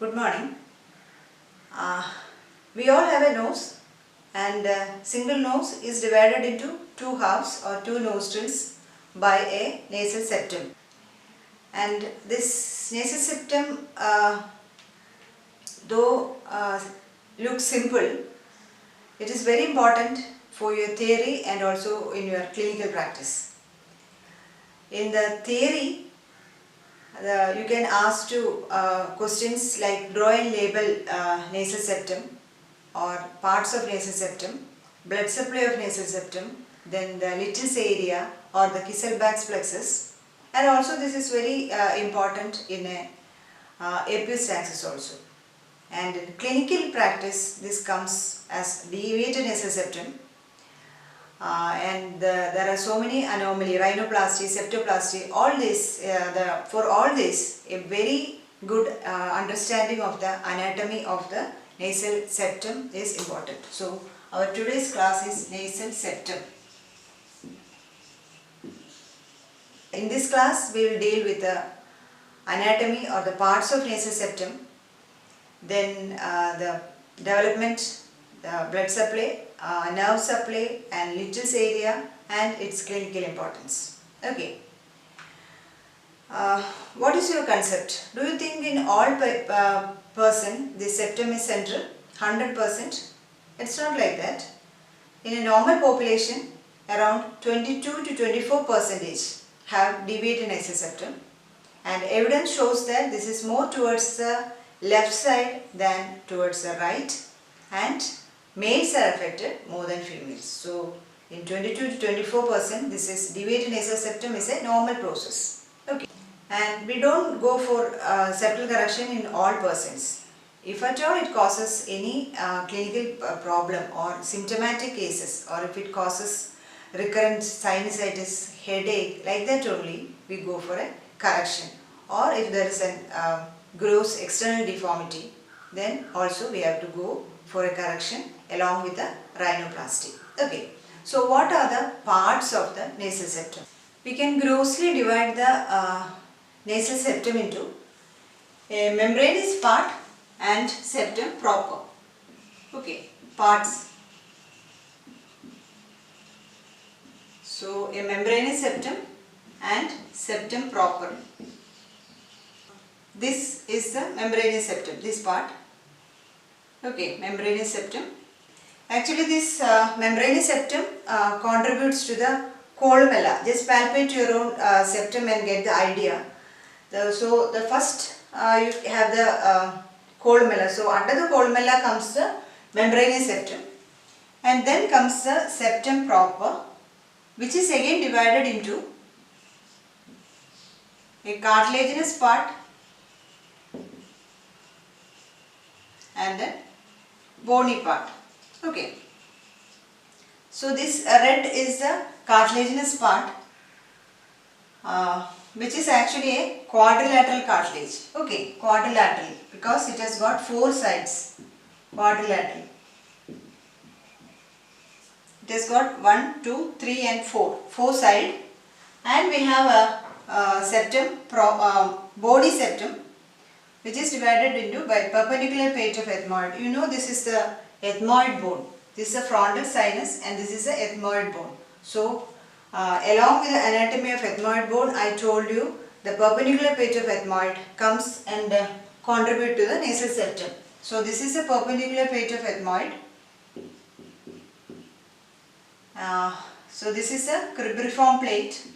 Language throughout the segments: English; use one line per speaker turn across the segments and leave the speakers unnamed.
Good morning. We all have a nose, and single nose is divided into two halves or two nostrils by a nasal septum. And this nasal septum, though looks simple, it is very important for your theory and also in your clinical practice. In the theory, you can ask to questions like draw and label nasal septum or parts of nasal septum, blood supply of nasal septum, then the little's area or the kisselbach's plexus, and also this is very important in a epistaxis also. And in clinical practice, this comes as deviated nasal septum. There are so many anomalies, rhinoplasty, septoplasty, all this, for all this, a very good understanding of the anatomy of the nasal septum is important. So, our today's class is nasal septum. In this class, we will deal with the anatomy or the parts of nasal septum, then the development, the blood supply, nerve supply and little's area and its clinical importance. Okay. What is your concept? Do you think in all person the septum is central? 100%? It's not like that. In a normal population, around 22 to 24% have deviated nasal septum, and evidence shows that this is more towards the left side than towards the right, and males are affected more than females. So, in 22 to 24%, this is deviated nasal septum is a normal process. Okay. And we don't go for septal correction in all persons. If at all it causes any clinical problem or symptomatic cases, or if it causes recurrent sinusitis, headache, like that only, we go for a correction. Or if there is a gross external deformity, then also we have to go for a correction along with the rhinoplasty. Okay. So what are the parts of the nasal septum? We can grossly divide the nasal septum into a membranous part and septum proper. Okay. Parts. So a membranous septum and septum proper. This is the membranous septum, this part. Okay, membranous septum. Actually, this membranous septum contributes to the columella. Just palpate your own septum and get the idea. So, the first you have the columella. So, under the columella comes the membranous septum, and then comes the septum proper, which is again divided into a cartilaginous part and then bony part. Okay. So this red is the cartilaginous part, which is actually a quadrilateral cartilage. Okay, quadrilateral, because it has got four sides. Quadrilateral. It has got 1, 2, 3 and 4. 4 sides. And we have a septum, body septum, which is divided into by perpendicular plate of ethmoid. You know, this is the ethmoid bone. This is a frontal sinus and this is the ethmoid bone. So, along with the anatomy of ethmoid bone, I told you the perpendicular plate of ethmoid comes and contribute to the nasal septum. So, this is a perpendicular plate of ethmoid. So, this is a cribriform plate.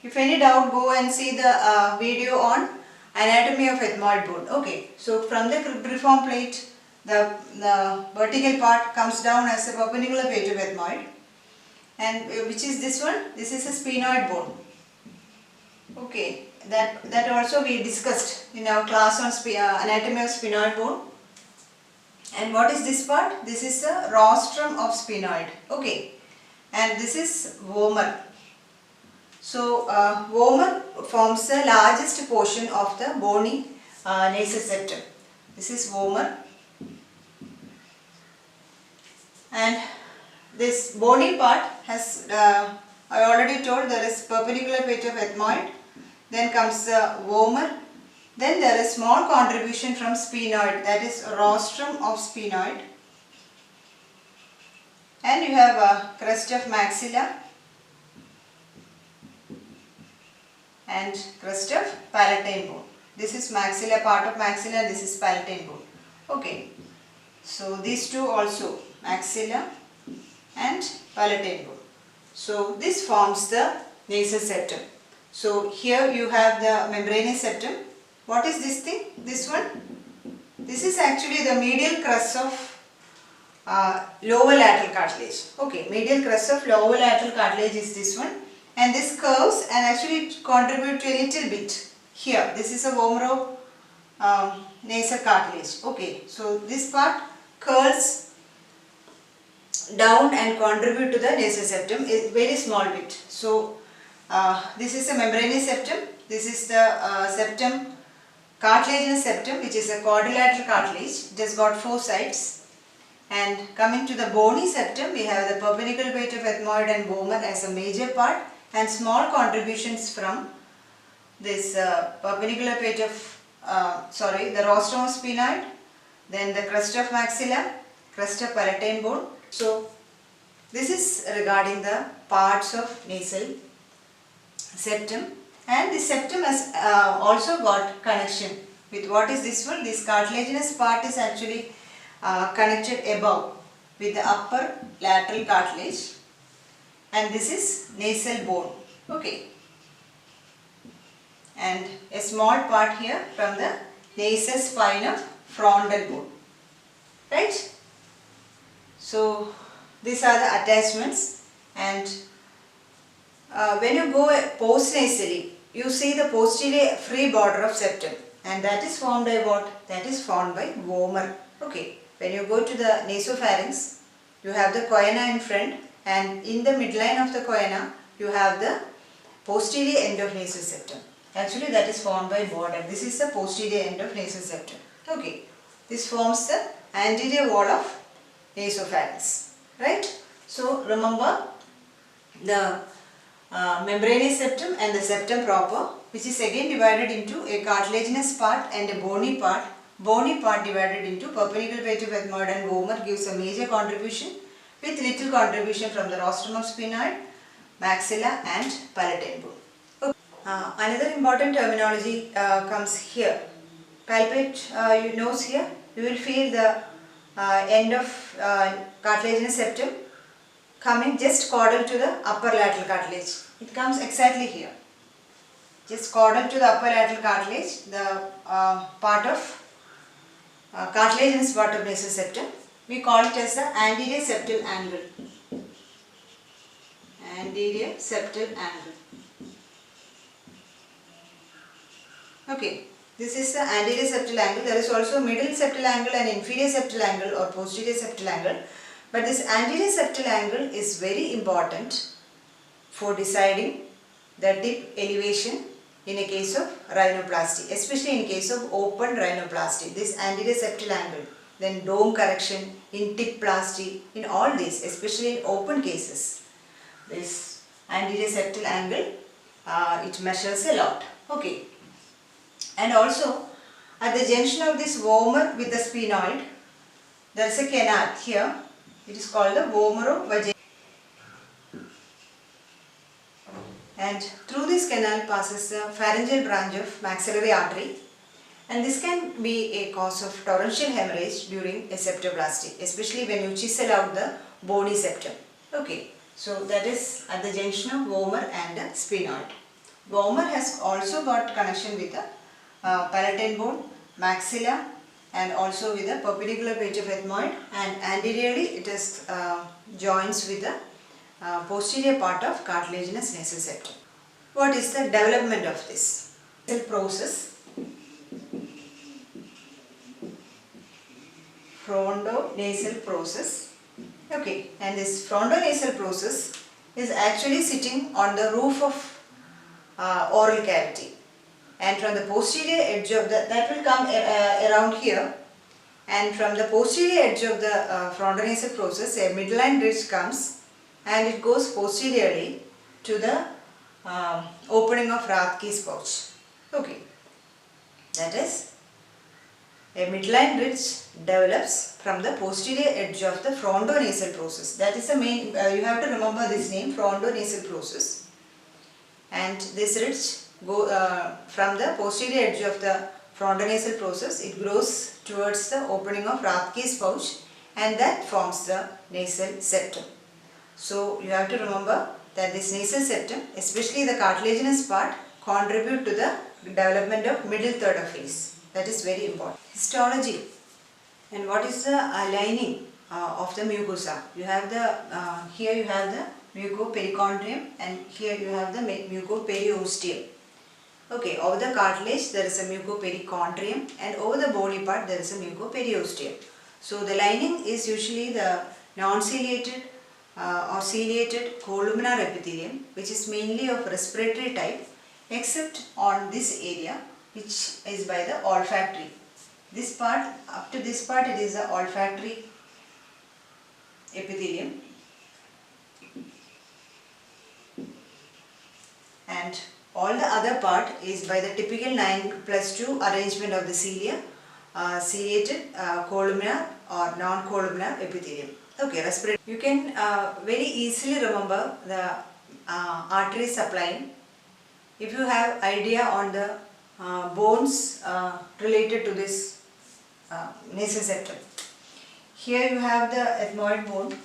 If any doubt, go and see the video on anatomy of ethmoid bone. Okay, so from the cribriform plate, the vertical part comes down as a perpendicular plate of ethmoid, and which is this one? This is a sphenoid bone. Okay, that also we discussed in our class on anatomy of sphenoid bone. And what is this part? This is the rostrum of sphenoid. Okay, and this is vomer. So, vomer forms the largest portion of the bony nasal septum. This is vomer. And this bony part has, I already told, there is perpendicular plate of ethmoid, then comes the vomer, then there is small contribution from sphenoid, that is rostrum of sphenoid, and you have a crest of maxilla and crest of palatine bone. This is maxilla, part of maxilla, and this is palatine bone. Okay, so these two also, maxilla and palatine bone. So this forms the nasal septum. So here you have the membranous septum. What is this thing? This one? This is actually the medial crest of lower lateral cartilage. Okay, medial crest of lower lateral cartilage is this one, and this curves and actually contribute to a little bit here. This is a vomer of nasal cartilage. Okay, so this part curls down and contribute to the nasal septum, is very small bit. So this is the membranous septum. This is the septum, cartilaginous septum, which is a quadrilateral cartilage. It has got 4 sides. And coming to the bony septum, we have the perpendicular plate of ethmoid and vomer as a major part, and small contributions from this perpendicular plate of the rostrum of sphenoid, then the crest of maxilla, crest of palatine bone. So this is regarding the parts of nasal septum, and the septum has also got connection with what is this one. This cartilaginous part is actually connected above with the upper lateral cartilage, and this is nasal bone. Okay, and a small part here from the nasal spine of frontal bone, right? So these are the attachments, and when you go postnasally, you see the posterior free border of septum, and that is formed by what? That is formed by vomer. Okay, when you go to the nasopharynx, you have the choana in front, and in the midline of the choana, you have the posterior end of nasal septum. Actually, that is formed by border. This is the posterior end of nasal septum. Okay, this forms the anterior wall of nasopharynx, right? So remember the membranous septum and the septum proper, which is again divided into a cartilaginous part and a bony part. Bony part divided into perpendicular plate of ethmoid and vomer gives a major contribution, with little contribution from the rostrum of sphenoid, maxilla and palatine bone. Okay. Another important terminology comes here. Palpate your nose here. You will feel the end of cartilaginous septum coming just caudal to the upper lateral cartilage. It comes exactly here. Just caudal to the upper lateral cartilage, the part of cartilaginous part of nasal septum. We call it as the anterior septal angle. Anterior septal angle. Okay, this is the anterior septal angle. There is also middle septal angle and inferior septal angle or posterior septal angle. But this anterior septal angle is very important for deciding the tip elevation in a case of rhinoplasty, especially in case of open rhinoplasty. This anterior septal angle, then dome correction in tip plasty, in all these, especially in open cases, this anterior septal angle, it measures a lot. Okay, and also at the junction of this vomer with the sphenoid, there is a canal here. It is called the vomerovagina, and through this canal passes the pharyngeal branch of maxillary artery, and this can be a cause of torrential hemorrhage during a septoplasty, especially when you chisel out the bony septum. Okay, so that is at the junction of vomer and the sphenoid. Vomer has also got connection with the palatine bone, maxilla, and also with the perpendicular plate of ethmoid, and anteriorly it is joins with the posterior part of cartilaginous nasal septum. What is the development of this process? Frontonasal process. Okay, and this frontonasal process is actually sitting on the roof of oral cavity, and from the posterior edge of the, that will come around here, and from the posterior edge of the frontonasal process a midline ridge comes, and it goes posteriorly to the opening of Rathke's pouch. Okay, that is, a midline ridge develops from the posterior edge of the frontonasal process. That is the main, you have to remember this name, frontonasal process. And this ridge from the posterior edge of the frontonasal process, it grows towards the opening of Rathke's pouch, and that forms the nasal septum. So you have to remember that this nasal septum, especially the cartilaginous part, contribute to the development of middle third of face. That is very important. Histology. And what is the lining of the mucosa? You have the here you have the mucoperichondrium, and here you have the mucoperiosteum. Okay, over the cartilage there is a mucoperichondrium, and over the bony part there is a mucoperiosteum. So the lining is usually the non-ciliated or ciliated columnar epithelium, which is mainly of respiratory type, except on this area, which is by the olfactory. This part, up to this part, it is the olfactory epithelium, and all the other part is by the typical 9+2 arrangement of the cilia, ciliated, columnar or non-columnar epithelium. Okay, respiratory. You can very easily remember the artery supplying if you have idea on the bones related to this nasal septum. Here you have the ethmoid bone.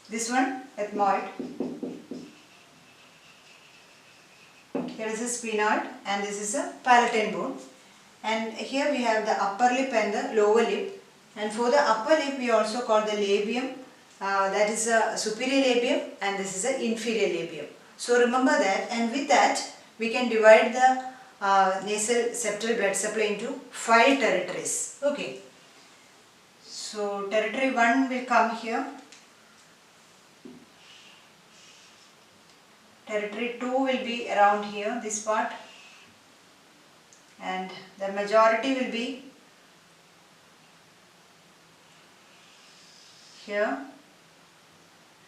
This one, ethmoid. Here is a sphenoid, and this is a palatine bone. And here we have the upper lip and the lower lip. And for the upper lip, we also call the labium. That is a superior labium, and this is a inferior labium. So remember that, and with that, we can divide the nasal septal blood supply into 5 territories. Okay. So territory 1 will come here. Territory 2 will be around here, this part. And the majority will be here.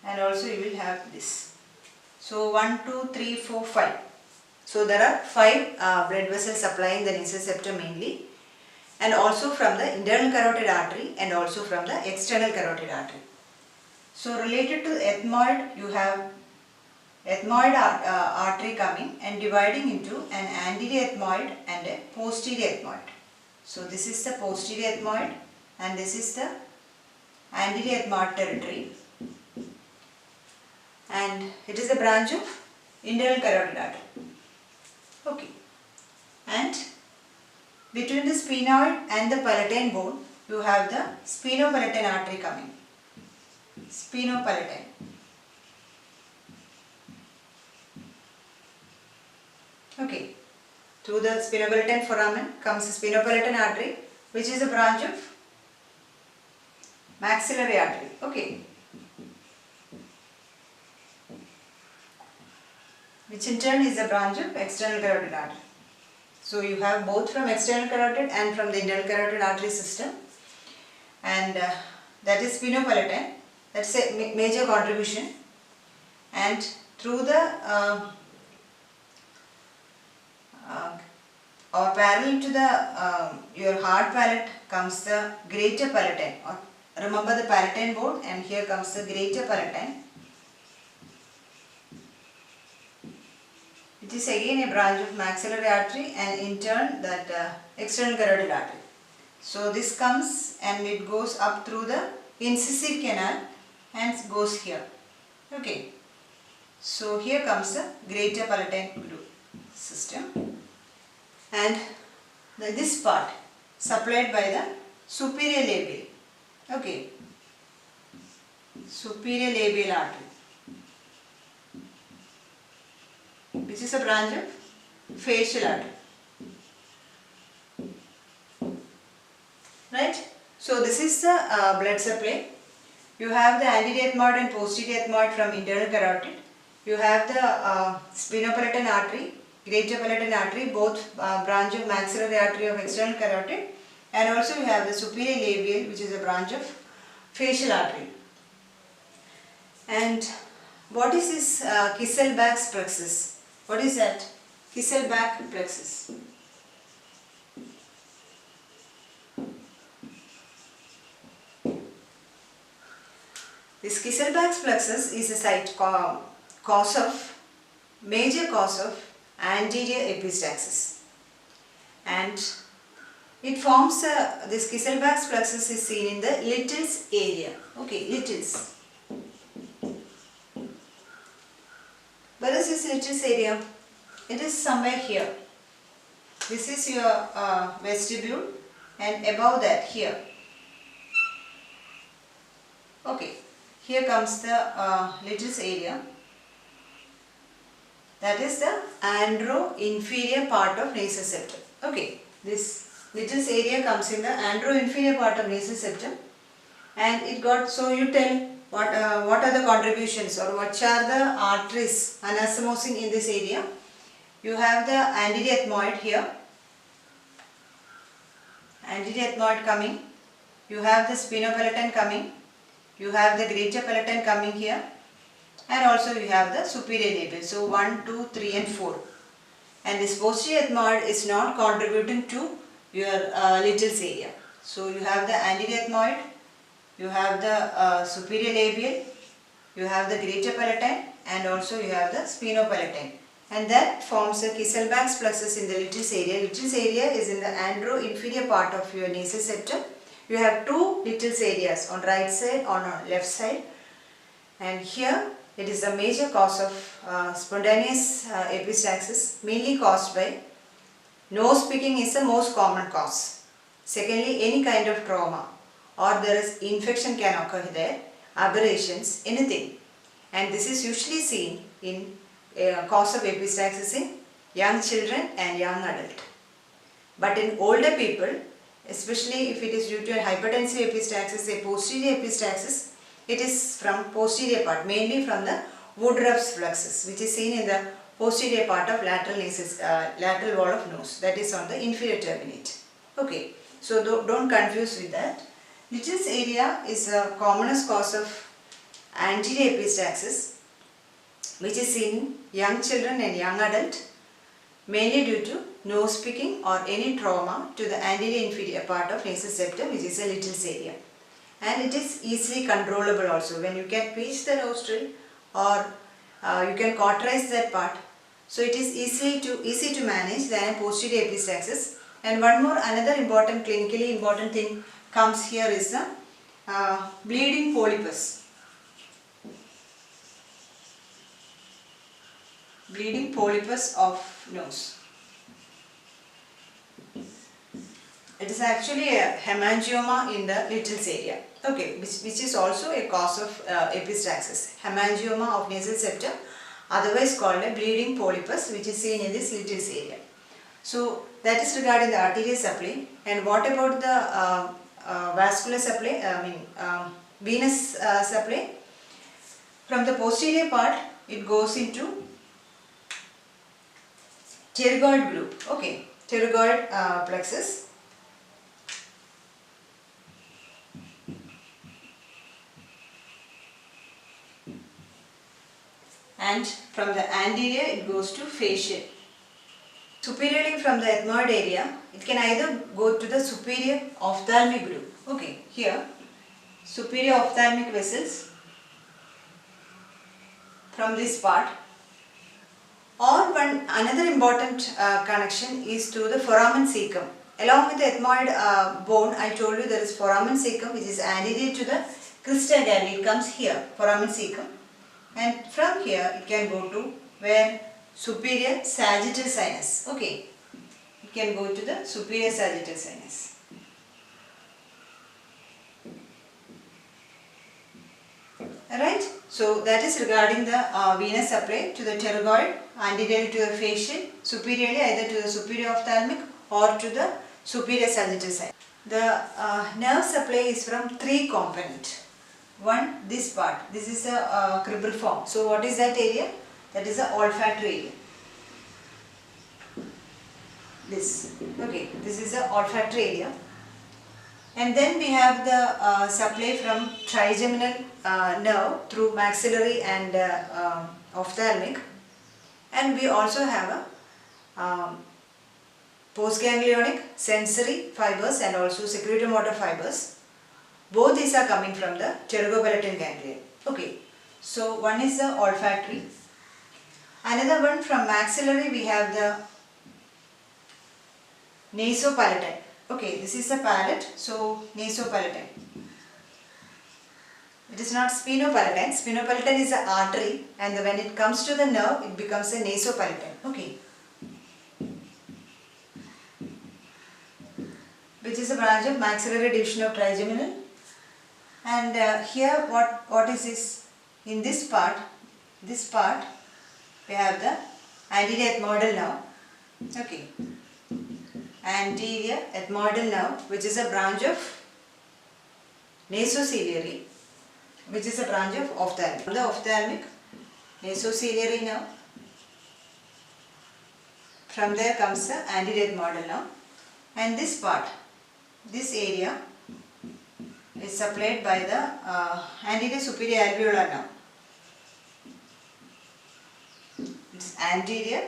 And also you will have this. So 1, 2, 3, 4, 5. So there are 5 blood vessels supplying the nasal septum mainly, and also from the internal carotid artery and also from the external carotid artery. So related to the ethmoid, you have ethmoid artery coming and dividing into an anterior ethmoid and a posterior ethmoid. So this is the posterior ethmoid and this is the anterior ethmoid territory, and it is a branch of internal carotid artery. Okay, and between the sphenoid and the palatine bone, you have the sphenopalatine artery coming. Sphenopalatine. Okay, through the sphenopalatine foramen comes the sphenopalatine artery, which is a branch of maxillary artery. Okay, which in turn is a branch of external carotid artery. So you have both from external carotid and from the internal carotid artery system, and that is sphenopalatine. That's a major contribution. And through the or parallel to the your hard palate comes the greater palatine. Or remember the palatine bone, and here comes the greater palatine. It is again a branch of maxillary artery, and in turn that external carotid artery. So this comes and it goes up through the incisive canal and goes here. Okay. So here comes the greater palatine group system, and this part supplied by the superior labial. Okay. Superior labial artery, which is a branch of facial artery. Right? So this is the blood supply. You have the anterior ethmoid and posterior ethmoid from internal carotid. You have the sphenopalatine artery, greater palatine artery, both branch of maxillary artery of external carotid, and also you have the superior labial, which is a branch of facial artery. And what is this kisselbach's plexus? What is that? Kisselbach plexus. This kisselbach plexus is a major cause of anterior epistaxis, and it forms this kisselbach plexus is seen in the littles area. Okay, littles. Where is this littles area? It is somewhere here. This is your vestibule, and above that here. Okay, here comes the littles area. That is the andro-inferior part of nasal septum. Okay, this littles area comes in the andro-inferior part of nasal septum, and it got, so you tell what are the contributions or what are the arteries anastomosing in this area. You have the anterior ethmoid here, anterior ethmoid coming, you have the sphenopalatine coming, you have the greater palatine coming here, and also you have the superior labial. So 1, 2, 3 and 4. And this posterior ethmoid is not contributing to your littles area. So you have the anterior ethmoid, you have the superior labial, you have the greater palatine, and also you have the sphenopalatine. And that forms a kisselbach plexus in the littles area. Littles area is in the andro-inferior part of your nasal septum. You have two littles areas, on right side or on left side. And here it is a major cause of spontaneous epistaxis, mainly caused by nose picking is the most common cause. Secondly, any kind of trauma, or there is infection can occur there, aberrations, anything. And this is usually seen in cause of epistaxis in young children and young adult. But in older people, especially if it is due to a hypertensive epistaxis, a posterior epistaxis, it is from posterior part, mainly from the Woodruff's plexus, which is seen in the posterior part of lateral wall of nose, that is on the inferior turbinate. Okay, so don't confuse with that. Littles area is a commonest cause of anterior epistaxis, which is seen in young children and young adult, mainly due to nose picking or any trauma to the anterior inferior part of nasal septum, which is a littles area. And it is easily controllable also when you can pinch the nostril or you can cauterize that part. So it is easy to manage than a posterior epistaxis. And one more, another important, clinically important thing comes here is the bleeding polypus. Bleeding polypus of nose. It is actually a hemangioma in the littles area. Okay, which is also a cause of epistaxis. Hemangioma of nasal septum, otherwise called a bleeding polypus, which is seen in this littles area. So that is regarding the arterial supply. And what about the vascular supply? Venous supply. From the posterior part, it goes into pterygoid group. Okay, pterygoid plexus. And from the anterior it goes to facial. Superiorly from the ethmoid area, it can either go to the superior ophthalmic group. Okay, here superior ophthalmic vessels from this part, or another important connection is to the foramen cecum. Along with the ethmoid bone, I told you there is foramen cecum, which is anterior to the crista galli. It comes here, foramen cecum. And from here it can go to where? Superior sagittal sinus. Okay, it can go to the superior sagittal sinus. Alright, so that is regarding the venous supply to the pterygoid, anterior to the facial, superiorly either to the superior ophthalmic or to the superior sagittal sinus. The nerve supply is from three components. One, this part, this is a cribriform. So what is that area? That is the olfactory area. This, okay, this is the olfactory area. And then we have the supply from trigeminal nerve through maxillary and ophthalmic. And we also have a postganglionic sensory fibers and also secretomotor fibers. Both these are coming from the pterygopalatine ganglion. Okay, so one is the olfactory. Another one from maxillary we have the nasopalatine. Okay, this is the palate, so nasopalatine. It is not sphenopalatine. Sphenopalatine is the artery, and when it comes to the nerve, it becomes a nasopalatine. Okay, which is a branch of maxillary division of trigeminal. And here, what is this? In this part, we have the anterior ethmoidal nerve. Okay, anterior ethmoidal nerve, which is a branch of nasociliary, which is a branch of ophthalmic. The ophthalmic nasociliary nerve. From there comes the anterior ethmoidal nerve, and this part, this area is supplied by the anterior superior alveolar nerve. It is anterior,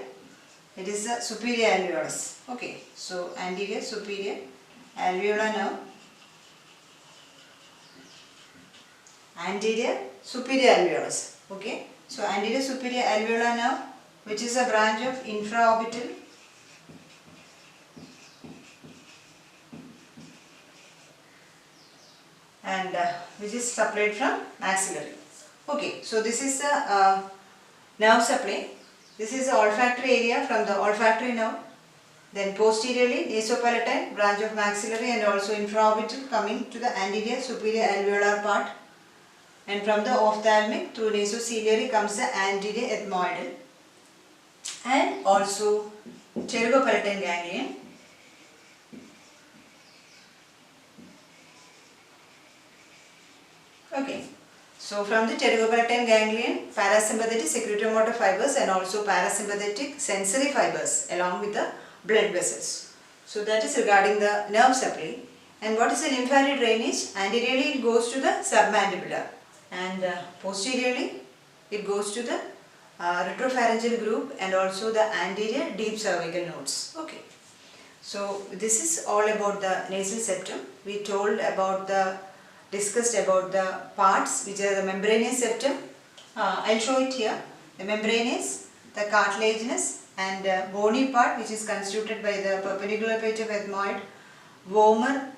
it is the superior alveolus. Okay, so anterior superior alveolar nerve, anterior superior alveolus. Okay, so anterior superior alveolar nerve, which is a branch of infraorbital and which is supplied from maxillary. Okay, so this is the nerve supply. This is the olfactory area from the olfactory nerve. Then posteriorly nasopalatine, branch of maxillary, and also infraorbital coming to the anterior superior alveolar part. And from the ophthalmic through nasociliary comes the anterior ethmoidal and also pterygopalatine ganglion. Okay, so from the pterygopalatine ganglion, parasympathetic secretomotor fibers and also parasympathetic sensory fibers along with the blood vessels. So that is regarding the nerve supply. And what is the lymphatic drainage? Anteriorly it goes to the submandibular, and posteriorly it goes to the retropharyngeal group and also the anterior deep cervical nodes. Okay, so this is all about the nasal septum. We discussed about the parts, which are the membranous septum. I'll show it here. The membranous, the cartilaginous and bony part, which is constituted by the perpendicular page of ethmoid, vomer,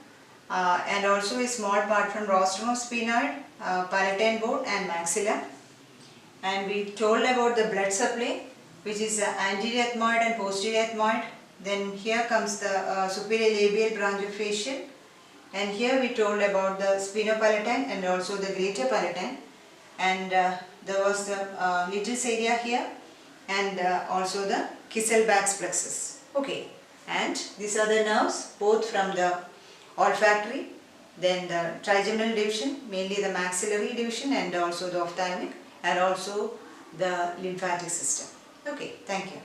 and also a small part from rostrum of sphenoid, palatine bone and maxilla. And we told about the blood supply, which is anterior ethmoid and posterior ethmoid. Then here comes the superior labial branch of facial. And here we told about the sphenopalatine and also the greater palatine. And there was the little's area here, and also the kisselbach's plexus. Okay, and these are the nerves, both from the olfactory, then the trigeminal division, mainly the maxillary division, and also the ophthalmic, and also the lymphatic system. Okay, thank you.